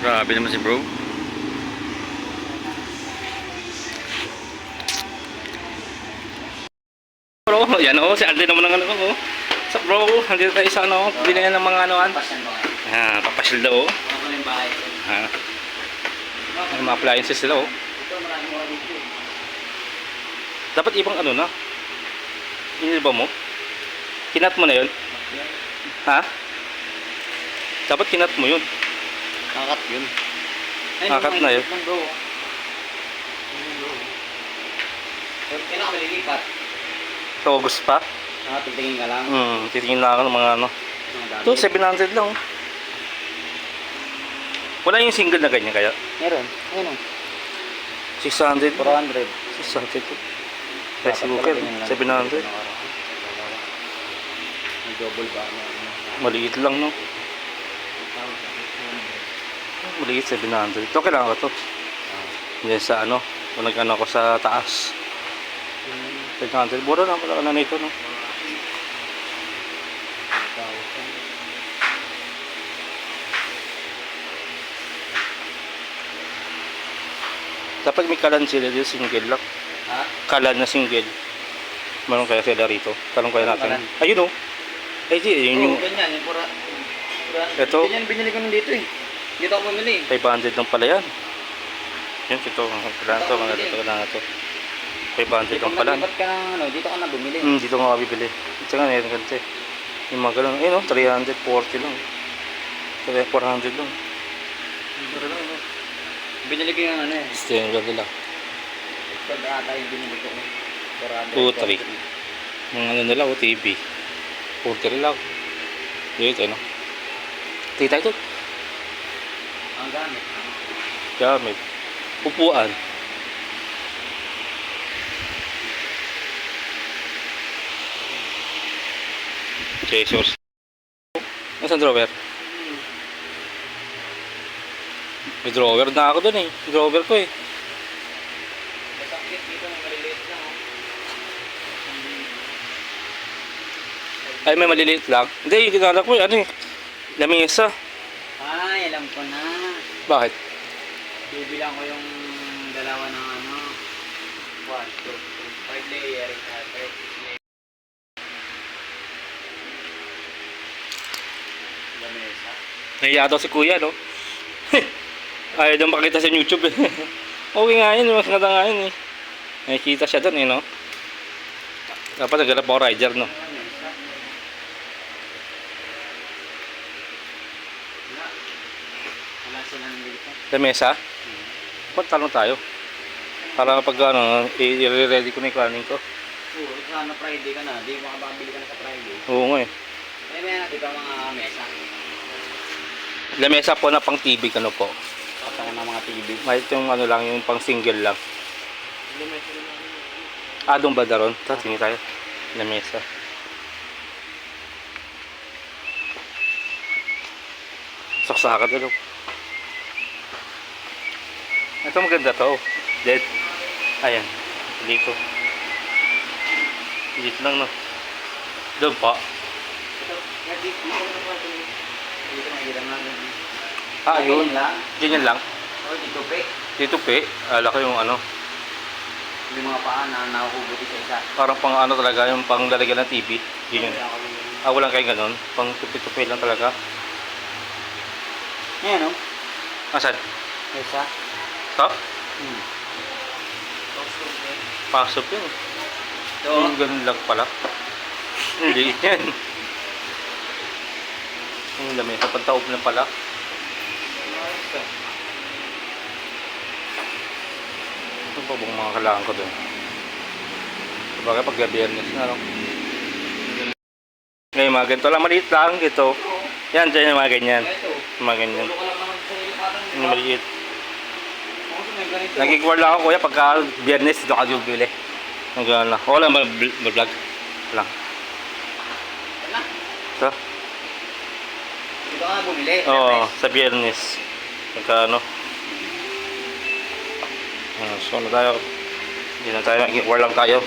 Grabe naman si bro. Bro, yan o, si Alden naman ng ano o. Sa bro, nandito tayo sa ano, bili na ng mga anoan. Papasyal daw o. May mga appliances sila o. Dapat ibang ano na. Iniba mo? Kinat mo na yun? Ha? Dapat kinat mo yun. Kakat yun. Kakat na yun. Kailangan malilipat. Ito, August pa? Titingin ka lang. Titingin lang ako ng mga ano. Ito, 700 lang. Wala yung single na ganyan kaya? Meron. Ayun o. 600. 400. 600 po. Rice cooker, 700. May double ba? Maliit lang, no? Maliit, 700. Ito, kailangan ko to. Yan sa ano, kung nag-ano ako sa taas. 700. Mura lang pala na nito, no? Dapat may kalan sila dito, single lang. Ha? Kalan na single. Meron kaya sila rito. Talong kaya natin. Ayun, oh. Ay, yun yung... ganyan. Yung pura. Ito. Ganyan binili ko nung dito eh. Dito ako bumili. 500 lang pala yan. Yan, ito. Kailangan to, mga dito na ito. 500 lang pala. Pag ka ng ano, dito ka na bumili. Dito nga bibili. Ito nga, ito ganito eh. Yung mga ganun. Ayun, oh, 340 lang. 400 lang. Pero lang, no? Binili ko yung ano eh. Standard nila. Ito ata yung binili ko. 2-3. Yung ano nila, o TV. 40 lang. Dito, ano. Tita ito. Ang gamit. Gamit. Upuan. Treasures. Nasaan drawer? May drawer na ako dun eh. May drawer ko eh. Masakit dito ng maliliit lang oh. Ay, may maliliit lang. Hindi, yung ginala ko eh. Ano eh. Lamesa. Ay, alam ko na. Bakit? Bibilang ko yung dalawa ng ano. 1, 2, 3, 5 layer. 5 layer. Lamesa. Nahiya daw si kuya, no? Ayaw daw makita sa YouTube eh. Okay nga yun, mas ganda nga yun eh. Nakikita siya doon eh, no? Dapat naghanap ako rider, no? Lamesa. Wala sila nandito. Lamesa? Tanong tayo. Para pag ano, i-ready ko na yung kanin ko. Oo, sana Friday ka na. Di makababili ka na sa Friday. Oo nga eh. May natin pa mga mesa. Lamesa po na pang TV, ano po? Saka ng mga TV. Kahit yung ano lang, yung pang single lang. Doon ba daron? Tingin tayo. Lamesa. Saksakan doon. Ito maganda to. Dead. Ayan. Dito. Dito lang, no? Doon pa. Dito mahirap natin. Yun. lang. Ganyan lang. O, dito pe. Dito pe. Laki yung ano. Yung mga paa na nakukubuti sa isa. Parang pang ano talaga. Yung pang lalagyan ng TV. Ganyan. Walang kayo ganun. Pang tupi-tupi lang talaga. Ayan o. Asan? Isa. Ito? Hmm. Pasok yun. Ito. Yung ganun lang pala. Liit yan. Yung lamesa. Pantaob lang pala. Ito pa bang mga kailangan ko doon. Sabagay pag Biyernes na lang. Ngayon mga ganito lang. Maliit lang. Ito. Yan. Dyan yung mga ganyan. Mga ganyan. Yung maliit. Nag-ignore lang ako kuya pagka Biyernes dito ka yung bili. Hanggang lang. Wala ba vlog? Lang. So? Dito ka na bumili. Oo, sa Biyernes. Pagka ano. So ano tayo? Hindi na tayo. Nag-ignore lang tayo.